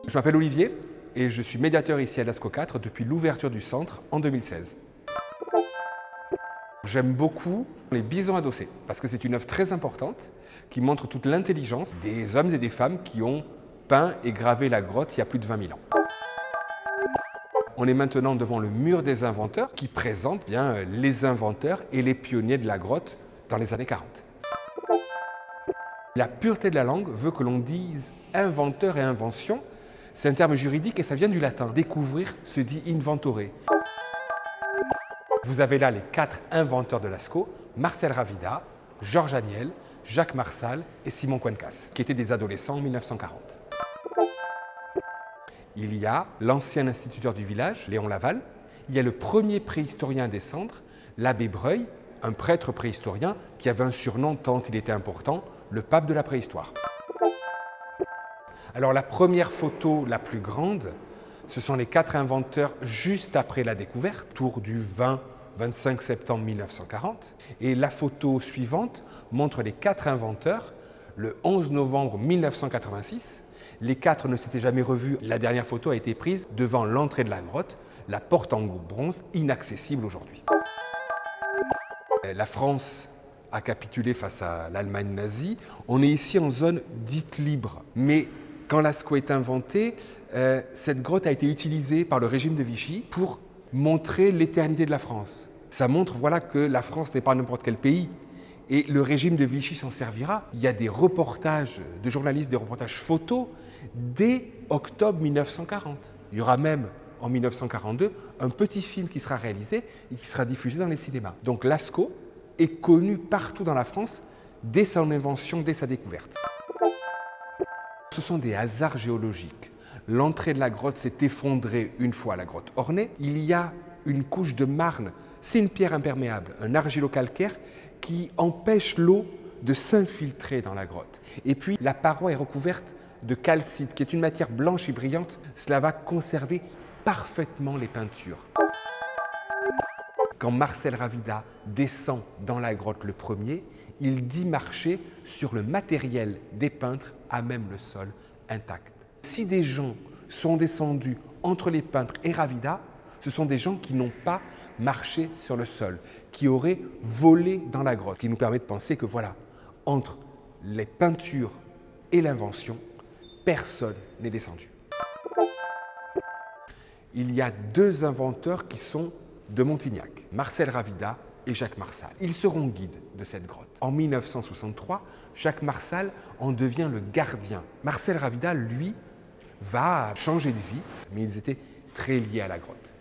Je m'appelle Olivier et je suis médiateur ici à Lascaux 4 depuis l'ouverture du centre en 2016. J'aime beaucoup les bisons adossés parce que c'est une œuvre très importante qui montre toute l'intelligence des hommes et des femmes qui ont peint et gravé la grotte il y a plus de 20 000 ans. On est maintenant devant le mur des inventeurs qui présente bien les inventeurs et les pionniers de la grotte dans les années 40. La pureté de la langue veut que l'on dise inventeur et invention. C'est un terme juridique et ça vient du latin. Découvrir se dit inventore. Vous avez là les 4 inventeurs de Lascaux, Marcel Ravida, Georges Aniel, Jacques Marsal et Simon Cuencas, qui étaient des adolescents en 1940. Il y a l'ancien instituteur du village, Léon Laval. Il y a le premier préhistorien des cendres, l'abbé Breuil, un prêtre préhistorien qui avait un surnom tant il était important, le pape de la préhistoire. Alors la première photo la plus grande, ce sont les 4 inventeurs juste après la découverte, autour du 20-25 septembre 1940. Et la photo suivante montre les 4 inventeurs le 11 novembre 1986. Les 4 ne s'étaient jamais revus. La dernière photo a été prise devant l'entrée de la grotte, la porte en bronze, inaccessible aujourd'hui. La France a capitulé face à l'Allemagne nazie. On est ici en zone dite libre. Mais quand Lascaux est inventé, cette grotte a été utilisée par le régime de Vichy pour montrer l'éternité de la France. Ça montre voilà, que la France n'est pas n'importe quel pays. Et le régime de Vichy s'en servira. Il y a des reportages de journalistes, des reportages photos dès octobre 1940. Il y aura même en 1942 un petit film qui sera réalisé et qui sera diffusé dans les cinémas. Donc Lascaux est connu partout dans la France dès son invention, dès sa découverte. Ce sont des hasards géologiques. L'entrée de la grotte s'est effondrée une fois la grotte ornée. Il y a une couche de marne, c'est une pierre imperméable, un argilo-calcaire qui empêche l'eau de s'infiltrer dans la grotte. Et puis la paroi est recouverte de calcite, qui est une matière blanche et brillante. Cela va conserver parfaitement les peintures. Quand Marcel Ravida descend dans la grotte le premier, il dit marcher sur le matériel des peintres à même le sol intact. Si des gens sont descendus entre les peintres et Ravida, ce sont des gens qui n'ont pas marché sur le sol, qui auraient volé dans la grotte. Ce qui nous permet de penser que voilà, entre les peintures et l'invention, personne n'est descendu. Il y a 2 inventeurs qui sont de Montignac, Marcel Ravida et Jacques Marsal. Ils seront guides de cette grotte. En 1963, Jacques Marsal en devient le gardien. Marcel Ravida, lui, va changer de vie, mais ils étaient très liés à la grotte.